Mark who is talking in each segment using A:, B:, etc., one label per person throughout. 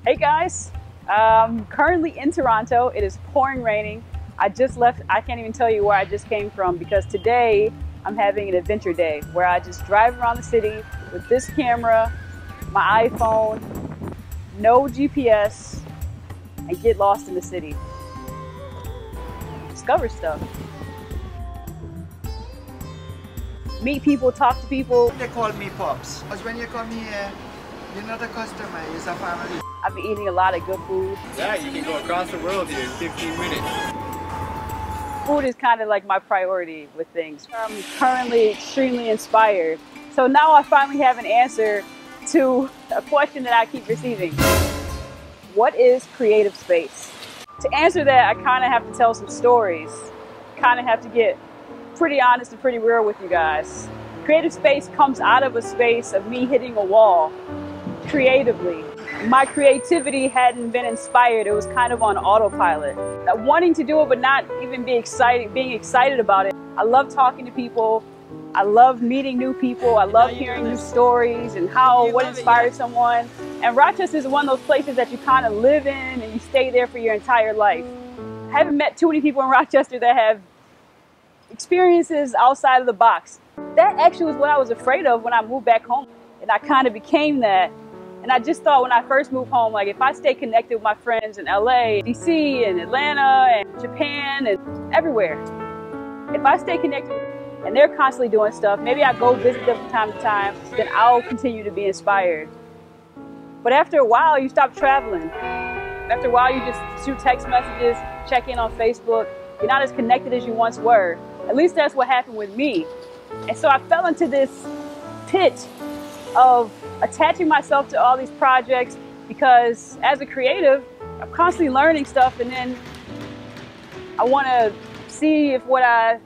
A: Hey guys, I'm currently in Toronto. It is pouring raining. I just left. I can't even tell you where I just came from because today I'm having an adventure day where I just drive around the city with this camera, my iPhone, no GPS, and get lost in the city. Discover stuff. Meet people, talk to people.
B: They call me Pops. Because when you come here, you're not a customer, you're a family.
A: I've been eating a lot of good food.
C: Yeah, you can go across the world here in 15 minutes.
A: Food is kind of like my priority with things. I'm currently extremely inspired. So now I finally have an answer to a question that I keep receiving. What is creative space? To answer that, I kind of have to tell some stories. Kind of have to get pretty honest and pretty real with you guys. Creative space comes out of a space of me hitting a wall creatively. My creativity hadn't been inspired. It was kind of on autopilot. Wanting to do it, but not even being excited about it. I love talking to people. I love meeting new people. I love hearing new stories and what inspired someone. And Rochester is one of those places that you kind of live in and you stay there for your entire life. I haven't met too many people in Rochester that have experiences outside of the box. That actually was what I was afraid of when I moved back home. And I kind of became that. And I just thought when I first moved home, like if I stay connected with my friends in LA, DC, and Atlanta, and Japan, and everywhere, if I stay connected and they're constantly doing stuff, maybe I go visit them from time to time, then I'll continue to be inspired. But after a while, you stop traveling. After a while, you just shoot text messages, check in on Facebook. You're not as connected as you once were. At least that's what happened with me. And so I fell into this pit of attaching myself to all these projects because as a creative, I'm constantly learning stuff and then I want to see if what I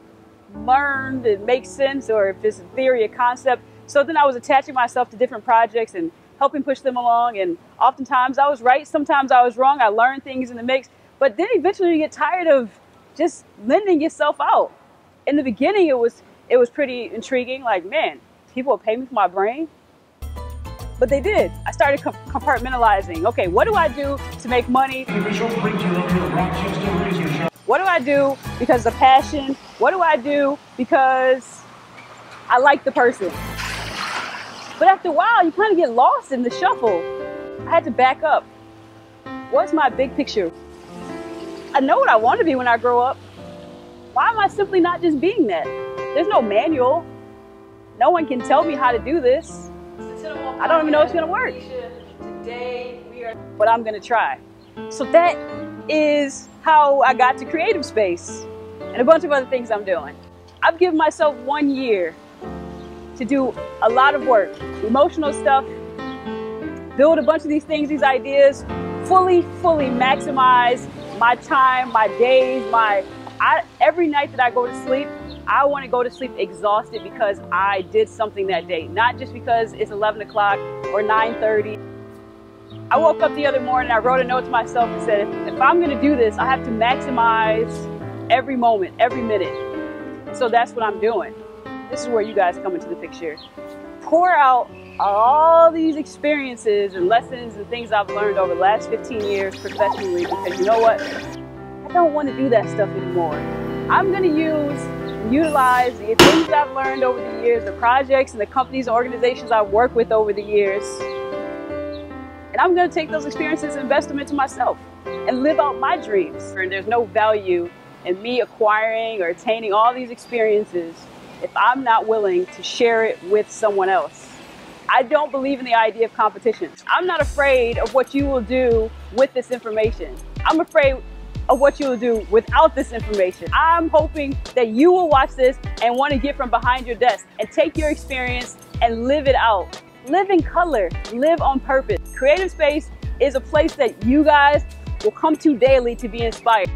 A: learned it makes sense or if it's a theory, a concept. So then I was attaching myself to different projects and helping push them along, and oftentimes I was right, sometimes I was wrong. I learned things in the mix, but then eventually you get tired of just lending yourself out. In the beginning it was pretty intriguing, like, man, people will pay me for my brain. But they did. I started compartmentalizing. Okay, what do I do to make money? What do I do because of passion? What do I do because I like the person? But after a while, you kind of get lost in the shuffle. I had to back up. What's my big picture? I know what I want to be when I grow up. Why am I simply not just being that? There's no manual. No one can tell me how to do this. I don't even know if it's gonna work. But I'm gonna try. So that is how I got to Creative Space and a bunch of other things I'm doing. I've given myself 1 year to do a lot of work, emotional stuff, build a bunch of these things, these ideas, fully maximize my time, my days, every night that I go to sleep, I want to go to sleep exhausted because I did something that day, not just because it's 11 o'clock or 9:30. I woke up the other morning, I wrote a note to myself and said, if I'm going to do this, I have to maximize every moment, every minute. So that's what I'm doing. This is where you guys come into the picture. Pour out all these experiences and lessons and things I've learned over the last 15 years professionally, because you know what? I don't want to do that stuff anymore. I'm going to utilize the things I've learned over the years, the projects and the companies and organizations I've worked with over the years. And I'm going to take those experiences and invest them into myself and live out my dreams. And there's no value in me acquiring or attaining all these experiences if I'm not willing to share it with someone else. I don't believe in the idea of competition. I'm not afraid of what you will do with this information. I'm afraid of what you will do without this information. I'm hoping that you will watch this and want to get from behind your desk and take your experience and live it out. Live in color, live on purpose. Creative Space is a place that you guys will come to daily to be inspired.